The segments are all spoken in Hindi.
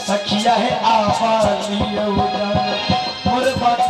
सखिया है आवालिया मोर बात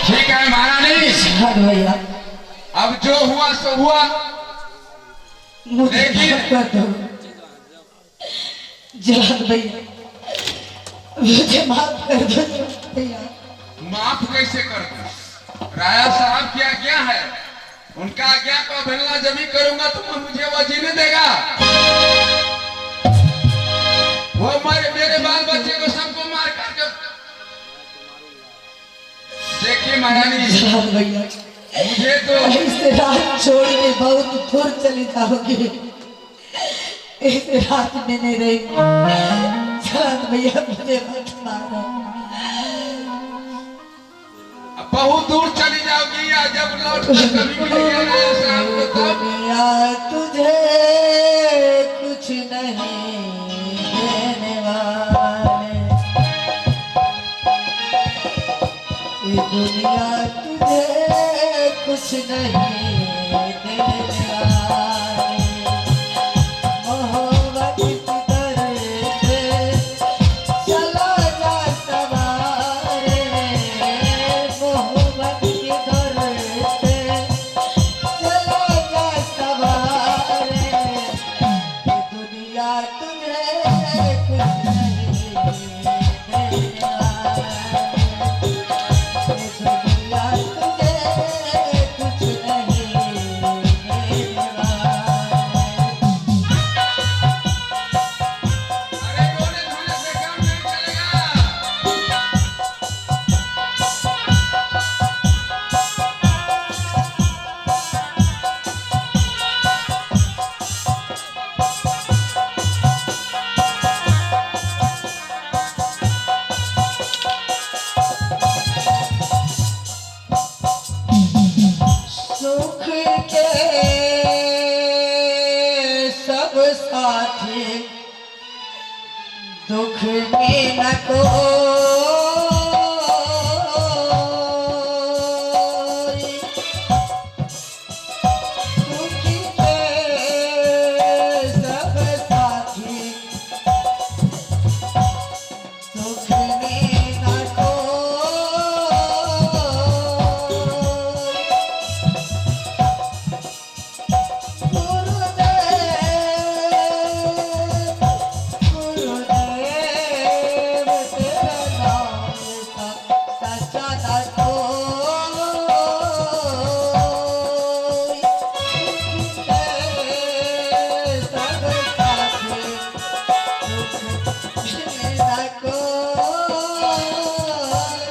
ठीक है महारानी, भैया अब जो हुआ सो हुआ, लेकिन जलाल भैया मुझे माफ कर दो भैया। माफ कैसे कर दूं? राया साहब की आज्ञा है, उनका आज्ञा को अवहेलना जब भी करूंगा तो मुझे वो जीने देगा। वो मेरे बाल बच्चे को सबको मार कर देखिए महारानी, जलाल भैया मुझे तो इस रात छोड़ के बहुत दूर चले जाओगे, इस रात में नहीं रहेंगे। जलाल भैया मुझे मत मारो। बहुत दूर चली जाओगी या जब लौट कर कभी मिलेगी राया साहब को तब। दुनिया तुझे कुछ नहीं देने वाले, ये दुनिया तुझे कुछ नहीं देने वाली। मोहब्बत की दर पे चला जा सवारे, मोहब्बत की दर पे चला जा सवारे। ये दुनिया तुझे कुछ नहीं देने वाली, अरे बोले धोने से काम नहीं चलेगा। सुख के सब साथी दुख में न कोई, सुख के सब साथी दुख में न कोई।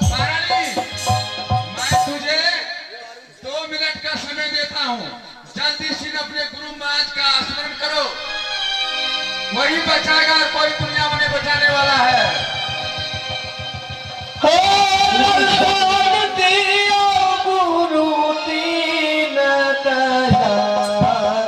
महारानी, मैं तुझे 2 मिनट का समय देता हूँ, जल्दी से अपने गुरु महाराज का स्मरण करो, वही बचाएगा और कोई दुनिया में नहीं बचाने वाला है। गुरु दीन दयाल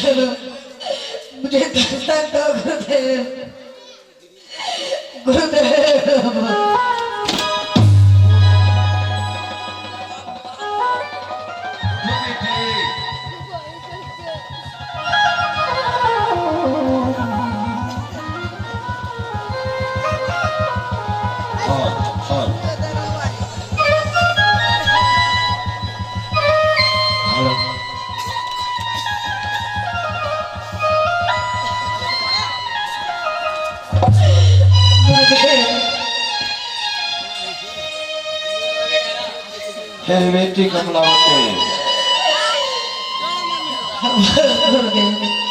मुझे दर्शन दो गुरुदेव। गुरुदेव हे बेटी कमलावती गुरुदेव